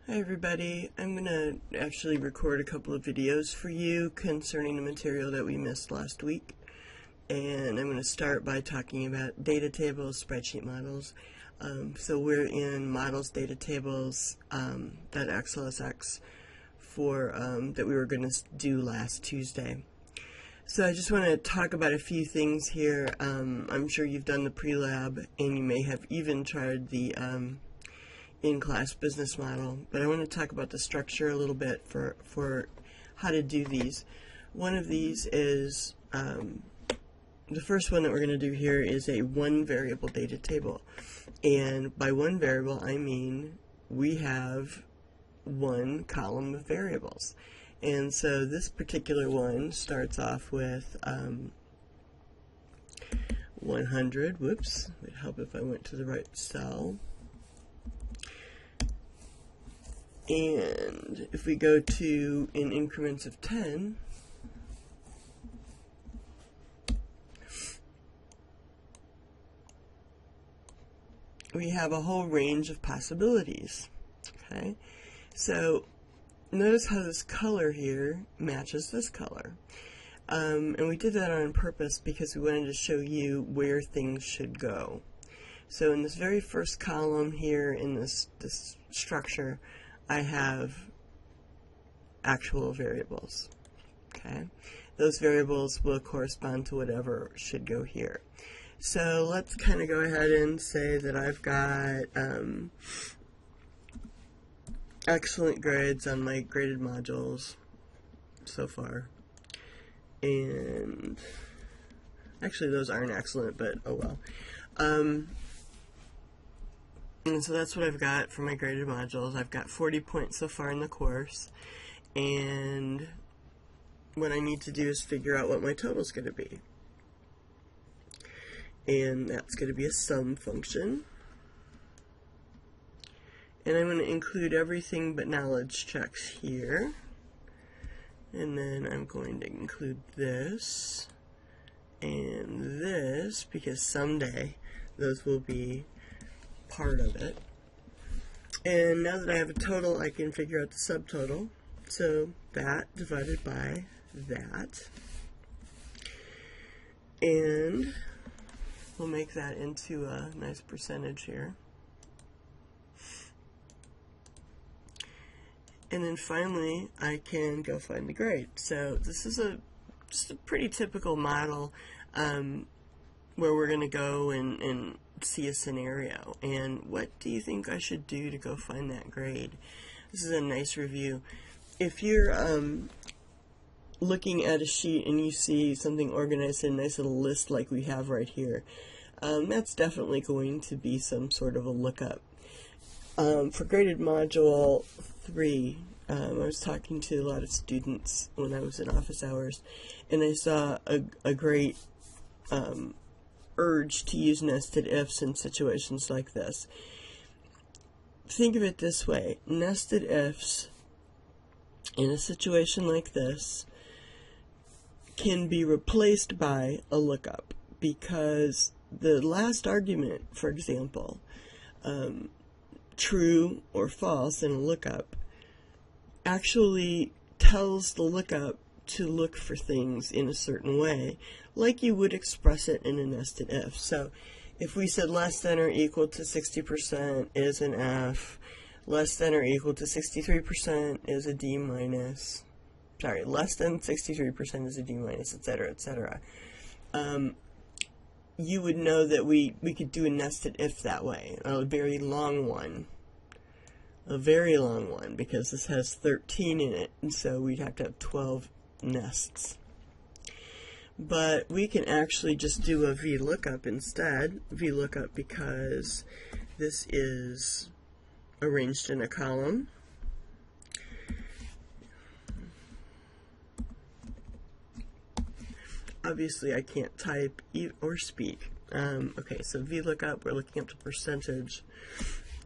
Hi everybody, I'm going to actually record a couple of videos for you concerning the material that we missed last week. And I'm going to start by talking about data tables, spreadsheet models. So we're in models, data tables, .xlsx for that we were going to do last Tuesday. So I just want to talk about a few things here. I'm sure you've done the pre-lab and you may have even tried the in-class business model, but I want to talk about the structure a little bit for how to do these. One of these is, the first one that we're going to do here is a one variable data table. And by one variable, I mean we have one column of variables. And so this particular one starts off with 100. Whoops, it would help if I went to the right cell. And if we go to in increments of 10, we have a whole range of possibilities. Okay, so notice how this color here matches this color. And we did that on purpose because we wanted to show you where things should go. So in this very first column here in this structure, I have actual variables. Okay, those variables will correspond to whatever should go here. So let's kind of go ahead and say that I've got excellent grades on my graded modules so far, and actually those aren't excellent, but oh well. And so that's what I've got for my graded modules. I've got 40 points so far in the course, and what I need to do is figure out what my total is going to be. And that's going to be a sum function. And I'm going to include everything but knowledge checks here. And then I'm going to include this and this, because someday those will be part of it. And now that I have a total, I can figure out the subtotal. So that divided by that, and we'll make that into a nice percentage here. And then finally I can go find the grade. So this is just a pretty typical model where we're going to go and see a scenario. And what do you think I should do to go find that grade? This is a nice review. If you're looking at a sheet and you see something organized in a nice little list like we have right here, that's definitely going to be some sort of a lookup. For graded module 3, I was talking to a lot of students when I was in office hours, and I saw a great urge to use nested ifs in situations like this. Think of it this way: nested ifs in a situation like this can be replaced by a lookup, because the last argument, for example, true or false in a lookup, actually tells the lookup to look for things in a certain way, like you would express it in a nested if. So if we said less than or equal to 60% is an F, less than or equal to 63% is a D minus, sorry, less than 63% is a D minus, etc., etc. You would know that we could do a nested if that way, a very long one. A very long one, because this has 13 in it, and so we'd have to have 12 nests. But we can actually just do a VLOOKUP instead. VLOOKUP because this is arranged in a column. Obviously I can't type or speak. Okay, so VLOOKUP, we're looking up to percentage,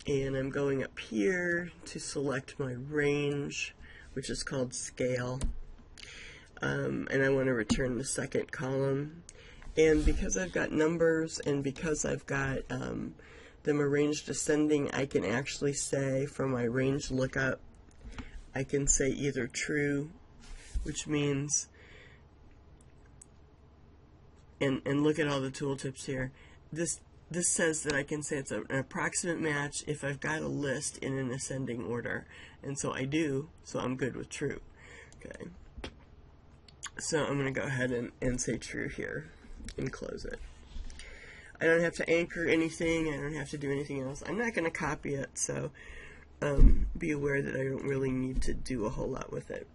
and I'm going up here to select my range, which is called scale. And I want to return the second column. And because I've got numbers and because I've got the them arranged ascending, I can actually say from my range lookup, I can say either true, which means, and look at all the tooltips here, this says that I can say it's an approximate match if I've got a list in an ascending order, and so I do, so I'm good with true. Okay, so I'm going to go ahead and say true here and close it. I don't have to anchor anything, I don't have to do anything else. I'm not going to copy it, so be aware that I don't really need to do a whole lot with it.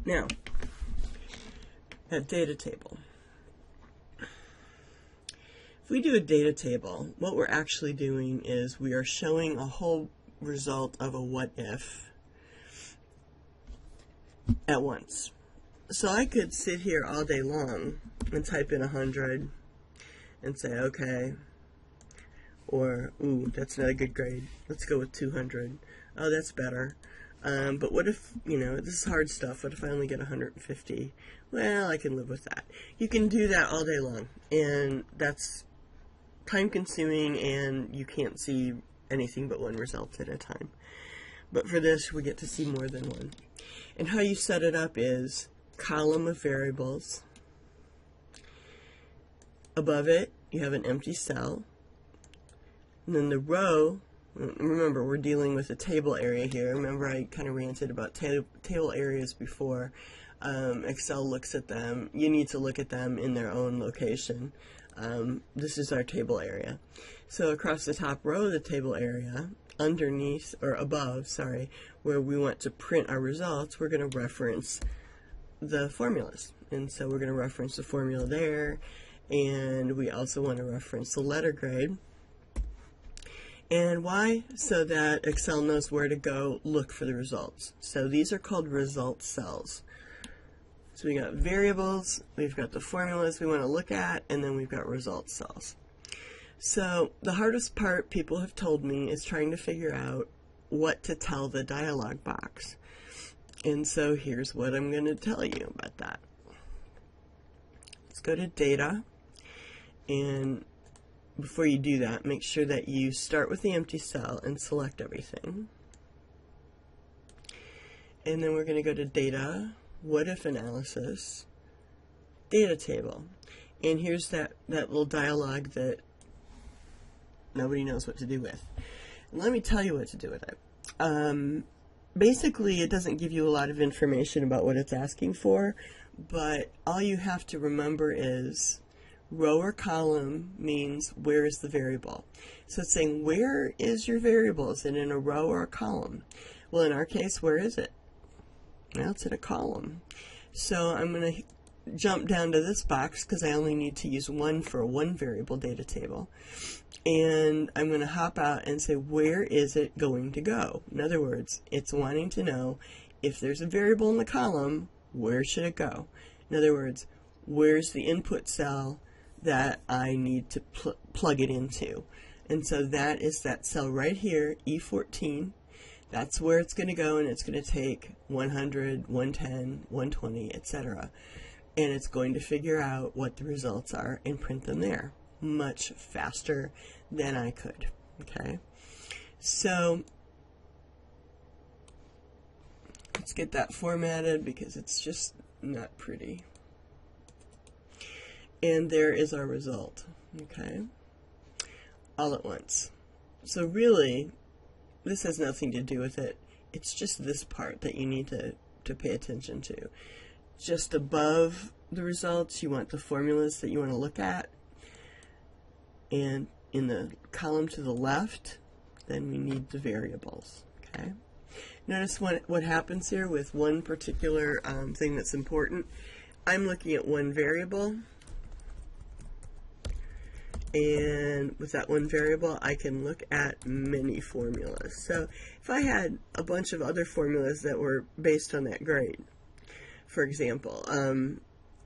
Now, that data table. If we do a data table, what we're actually doing is we are showing a whole result of a what if at once. So I could sit here all day long and type in 100 and say, okay, or, ooh, that's not a good grade. Let's go with 200. Oh, that's better. But what if, you know, this is hard stuff. What if I only get 150? Well, I can live with that. You can do that all day long, and that's time-consuming, and you can't see anything but one result at a time. But for this, we get to see more than one. And how you set it up is column of variables. Above it, you have an empty cell. And then the row, remember, we're dealing with a table area here. Remember, I kind of ranted about table areas before. Excel looks at them. You need to look at them in their own location. This is our table area. So across the top row of the table area, underneath, or above, sorry, where we want to print our results, we're going to reference the formulas. And so we're going to reference the formula there, and we also want to reference the letter grade. And why? So that Excel knows where to go look for the results. So these are called result cells. So we got variables, we've got the formulas we want to look at, and then we've got result cells. So the hardest part, people have told me, is trying to figure out what to tell the dialog box. And so here's what I'm going to tell you about that. Let's go to Data, and before you do that, make sure that you start with the empty cell and select everything. And then we're going to go to Data, What If Analysis, Data Table. And here's that little dialog that nobody knows what to do with. And let me tell you what to do with it. Basically, it doesn't give you a lot of information about what it's asking for, but all you have to remember is row or column means where is the variable. So it's saying, where is your variable? Is it in a row or a column? Well, in our case, where is it? Well, it's in a column. So I'm going to jump down to this box because I only need to use one for a one variable data table. And I'm going to hop out and say, where is it going to go? In other words, it's wanting to know if there's a variable in the column, where should it go? In other words, where's the input cell that I need to plug it into? And so that is that cell right here, E14. That's where it's going to go, and it's going to take 100, 110, 120, etc. And it's going to figure out what the results are and print them there much faster than I could. Okay, so let's get that formatted because it's just not pretty. And there is our result. Okay, all at once. So really, this has nothing to do with it. It's just this part that you need to pay attention to. Just above the results, you want the formulas that you want to look at. And in the column to the left, then we need the variables. Okay. Notice what happens here with one particular thing that's important. I'm looking at one variable. And with that one variable, I can look at many formulas. So if I had a bunch of other formulas that were based on that grade, for example,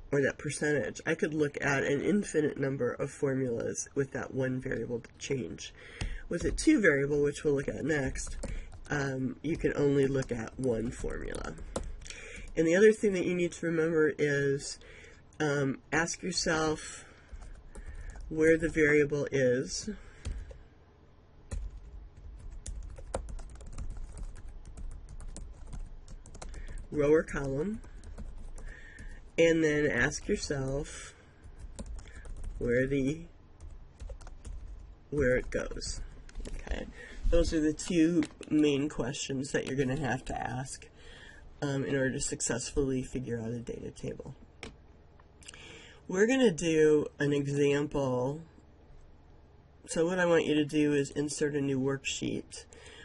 or that percentage, I could look at an infinite number of formulas with that one variable change. With a two variable, which we'll look at next, you can only look at one formula. And the other thing that you need to remember is ask yourself, where the variable is, row or column, and then ask yourself where it goes. Okay, those are the two main questions that you're going to have to ask in order to successfully figure out a data table. We're going to do an example. So what I want you to do is insert a new worksheet.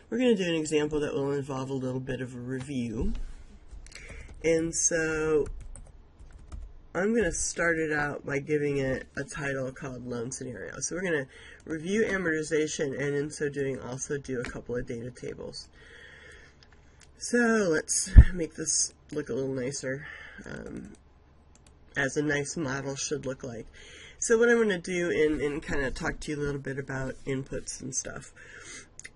We're going to do an example that will involve a little bit of a review. And so I'm going to start it out by giving it a title called Loan Scenario. So we're going to review amortization, and in so doing also do a couple of data tables. So let's make this look a little nicer, as a nice model should look like. So what I'm going to do and kind of talk to you a little bit about inputs and stuff.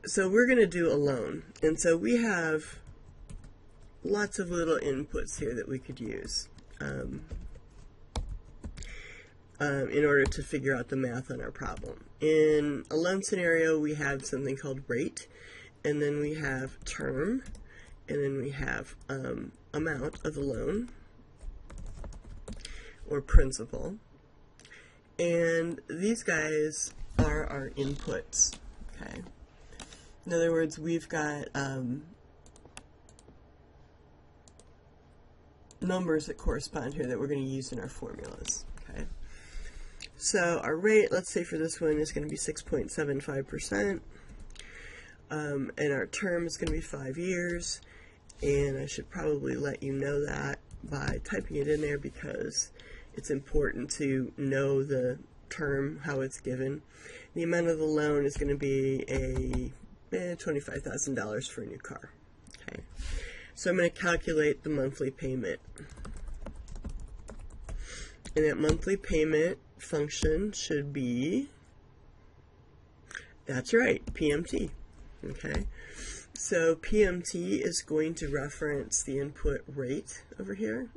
So we're going to do a loan, and so we have lots of little inputs here that we could use in order to figure out the math on our problem. In a loan scenario, we have something called rate, and then we have term, and then we have amount of the loan, or principal, and these guys are our inputs. Okay. In other words, we've got numbers that correspond here that we're going to use in our formulas. Okay. So our rate, let's say for this one, is going to be 6.75%, and our term is going to be 5 years, and I should probably let you know that by typing it in there because it's important to know the term, how it's given. The amount of the loan is going to be $25,000 for a new car. Okay. So I'm going to calculate the monthly payment. And that monthly payment function should be, that's right, PMT. Okay. So PMT is going to reference the input rate over here.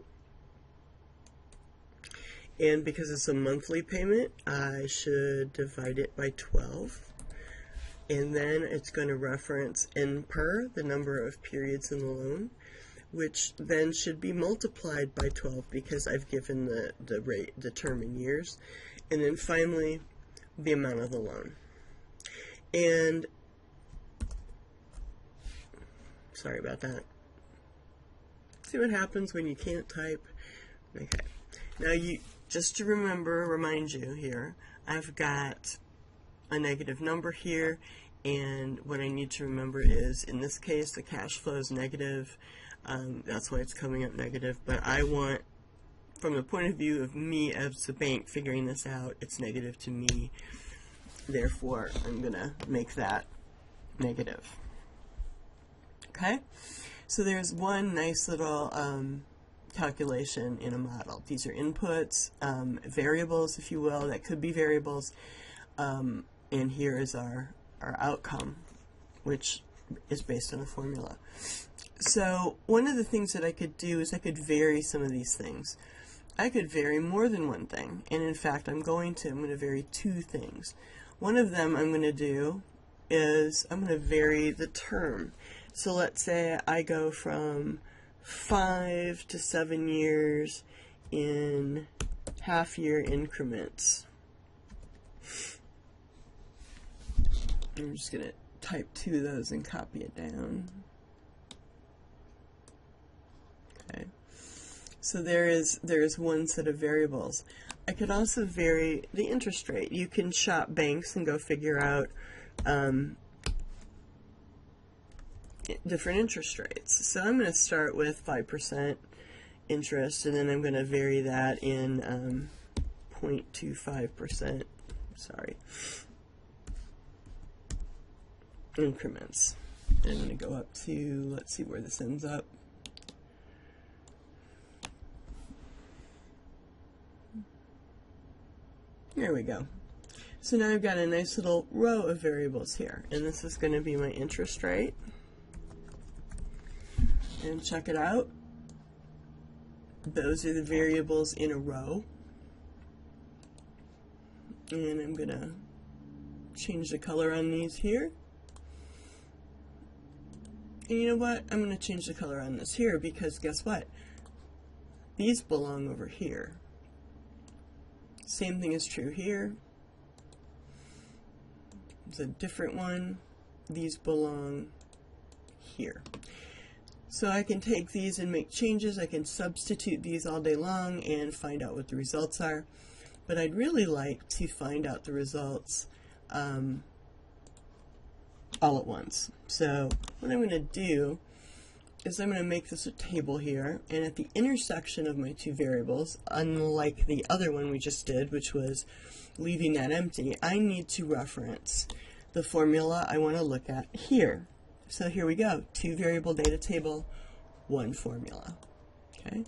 And because it's a monthly payment, I should divide it by 12. And then it's going to reference N per, the number of periods in the loan, which then should be multiplied by 12 because I've given the rate, the term in years. And then finally, the amount of the loan. And, sorry about that. See what happens when you can't type? Okay. Now just to remind you here, I've got a negative number here, and what I need to remember is, in this case, the cash flow is negative. That's why it's coming up negative, but I want, from the point of view of me as the bank figuring this out, it's negative to me. Therefore, I'm going to make that negative. Okay? So there's one nice little calculation in a model. These are inputs, variables, if you will, that could be variables, and here is our outcome, which is based on a formula. So one of the things that I could do is I could vary some of these things. I could vary more than one thing, and in fact I'm going to vary two things. One of them I'm going to do is I'm going to vary the term. So let's say I go from 5 to 7 years in half-year increments. I'm just going to type 2 of those and copy it down. Okay. So there is one set of variables. I could also vary the interest rate. You can shop banks and go figure out different interest rates. So I'm going to start with 5% interest, and then I'm going to vary that in 0.25%, increments. And I'm going to go up to, let's see where this ends up. There we go. So now I've got a nice little row of variables here, and this is going to be my interest rate. And check it out. Those are the variables in a row. And I'm going to change the color on these here. And you know what? I'm going to change the color on this here because guess what? These belong over here. Same thing is true here. It's a different one. These belong here. So I can take these and make changes. I can substitute these all day long and find out what the results are. But I'd really like to find out the results all at once. So what I'm going to do is I'm going to make this a table here, and at the intersection of my two variables, unlike the other one we just did, which was leaving that empty, I need to reference the formula I want to look at here. So here we go, two variable data table, one formula. Okay.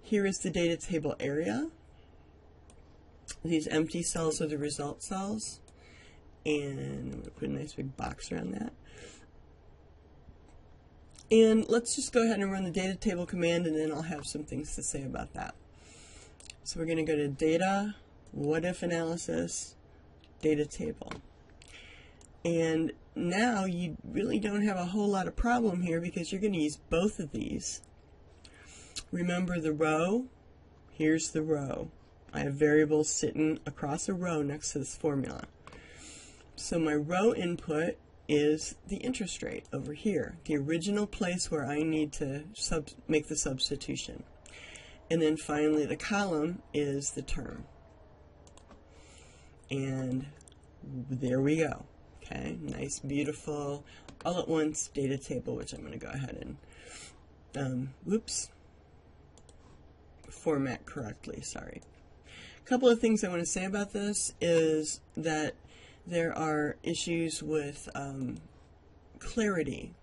Here is the data table area. These empty cells are the result cells, and I'm going to put a nice big box around that. And let's just go ahead and run the data table command, and then I'll have some things to say about that. So we're going to go to data, what if analysis, data table. And now you really don't have a whole lot of problem here because you're going to use both of these. Remember the row? Here's the row. I have variables sitting across a row next to this formula. So my row input is the interest rate over here, the original place where I need to make the substitution. And then finally the column is the term. And there we go. Okay, nice, beautiful, all at once data table, which I'm going to go ahead and, format correctly, sorry. A couple of things I want to say about this is that there are issues with clarity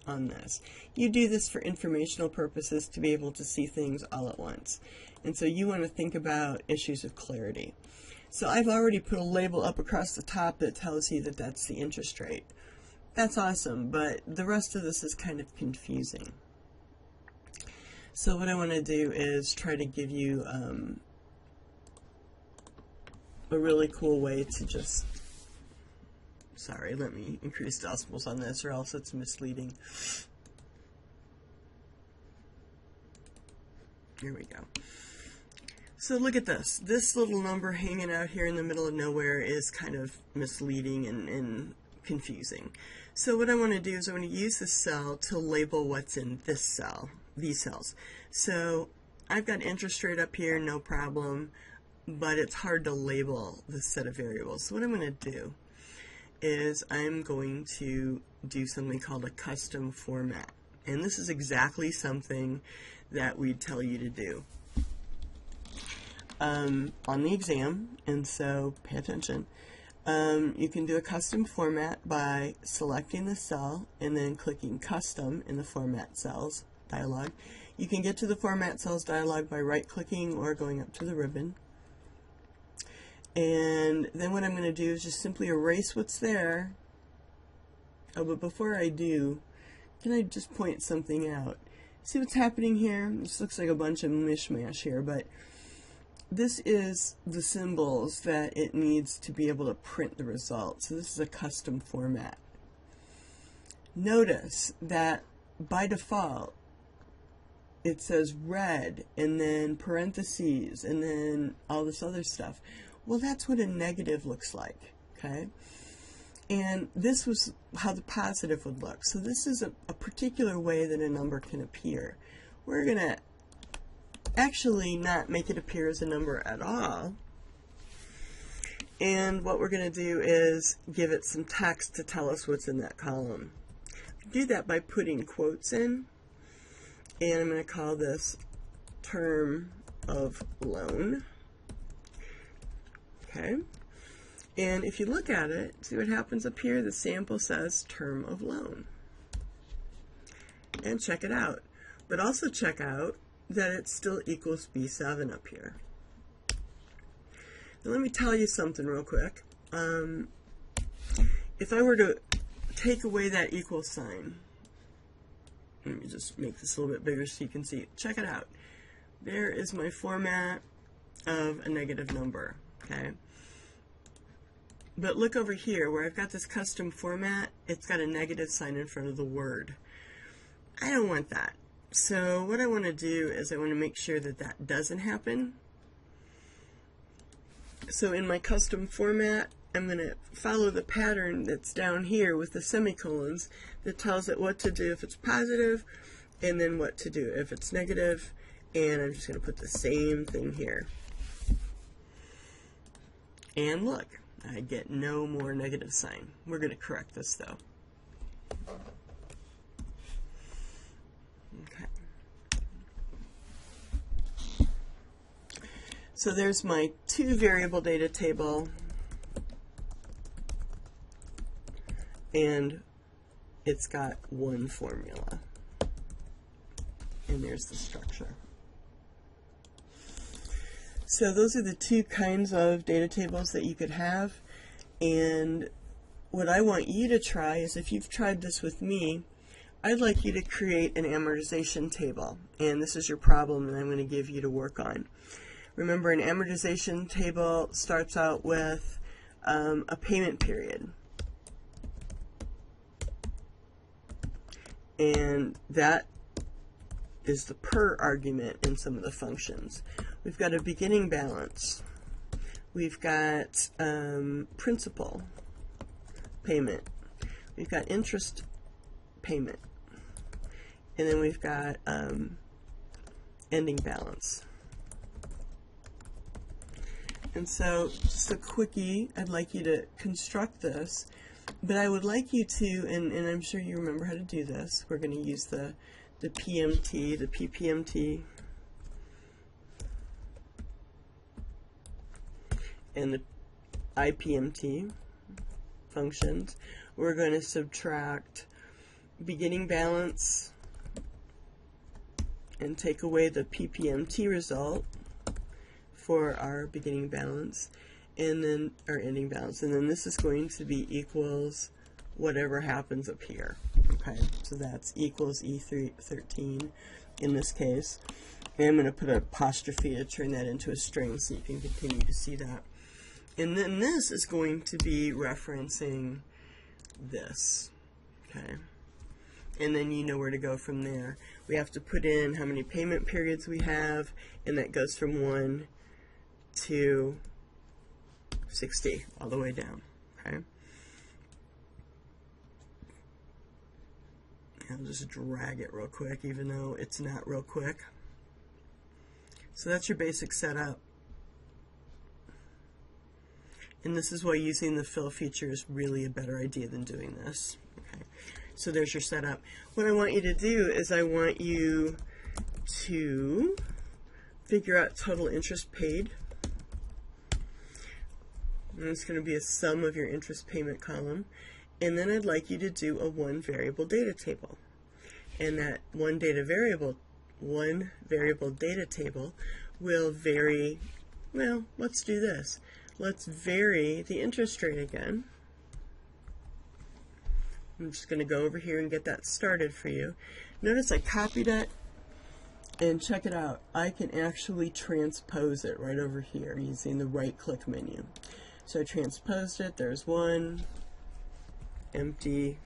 on this. You do this for informational purposes to be able to see things all at once. And so you want to think about issues of clarity. So I've already put a label up across the top that tells you that that's the interest rate. That's awesome, but the rest of this is kind of confusing. So what I want to do is try to give you a really cool way to just, sorry, let me increase decimals on this or else it's misleading. Here we go. So look at this. This little number hanging out here in the middle of nowhere is kind of misleading and confusing. So what I want to do is I want to use this cell to label what's in this cell, these cells. So I've got interest rate up here, no problem, but it's hard to label this set of variables. So what I'm going to do is I'm going to do something called a custom format. And this is exactly something that we'd tell you to do on the exam, and so pay attention. You can do a custom format by selecting the cell and then clicking custom in the format cells dialog. You can get to the format cells dialog by right clicking or going up to the ribbon. And then what I'm going to do is just simply erase what's there. Oh, but before I do, can I just point something out? See what's happening here? This looks like a bunch of mishmash here, but this is the symbols that it needs to be able to print the results. So this is a custom format. Notice that by default it says red and then parentheses and then all this other stuff. Well, that's what a negative looks like, okay? And this was how the positive would look. So this is a particular way that a number can appear. We're going to actually not make it appear as a number at all. And what we're going to do is give it some text to tell us what's in that column. Do that by putting quotes in. And I'm going to call this term of loan. Okay. And if you look at it, see what happens up here? The sample says term of loan. And check it out. But also check out that it still equals B7 up here. Now let me tell you something real quick. If I were to take away that equal sign, let me just make this a little bit bigger so you can see it. Check it out. There is my format of a negative number. Okay. But look over here where I've got this custom format, it's got a negative sign in front of the word. I don't want that. So what I want to do is I want to make sure that that doesn't happen. So in my custom format, I'm going to follow the pattern that's down here with the semicolons that tells it what to do if it's positive and then what to do if it's negative. And I'm just going to put the same thing here. And look, I get no more negative sign. We're going to correct this though. So there's my 2 variable data table, and it's got 1 formula. And there's the structure. So those are the 2 kinds of data tables that you could have. And what I want you to try is, if you've tried this with me, I'd like you to create an amortization table. And this is your problem that I'm going to give you to work on. Remember, an amortization table starts out with a payment period. And that is the per argument in some of the functions. We've got a beginning balance. We've got principal payment. We've got interest payment. And then we've got ending balance. And so, just a quickie, I'd like you to construct this, but I would like you to, and I'm sure you remember how to do this, we're going to use the PMT, the PPMT, and the IPMT functions. We're going to subtract beginning balance and take away the PPMT result for our beginning balance, and then our ending balance, and then this is going to be equals whatever happens up here. Okay, so that's equals E13 in this case. And I'm going to put an apostrophe to turn that into a string so you can continue to see that. And then this is going to be referencing this. Okay, and then you know where to go from there. We have to put in how many payment periods we have, and that goes from 1 to 60 all the way down. Okay, I'll just drag it real quick, even though it's not real quick. So that's your basic setup, and this is why using the fill feature is really a better idea than doing this. Okay, so there's your setup. What I want you to do is I want you to figure out total interest paid. And it's going to be a sum of your interest payment column. And then I'd like you to do a 1 variable data table. And that one variable data table will vary, well, let's do this. Let's vary the interest rate again. I'm just going to go over here and get that started for you. Notice I copied it, and check it out. I can actually transpose it right over here using the right-click menu. So I transposed it. There's 1, empty.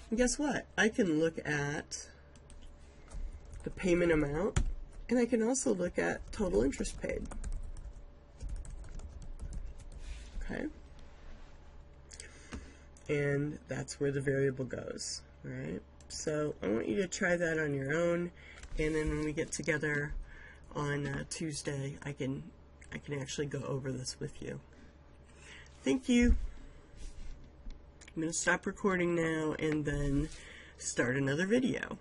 And guess what? I can look at the payment amount, and I can also look at total interest paid. Okay? And that's where the variable goes. All right? So I want you to try that on your own, and then when we get together on Tuesday, I can actually go over this with you. Thank you. I'm going to stop recording now and then start another video.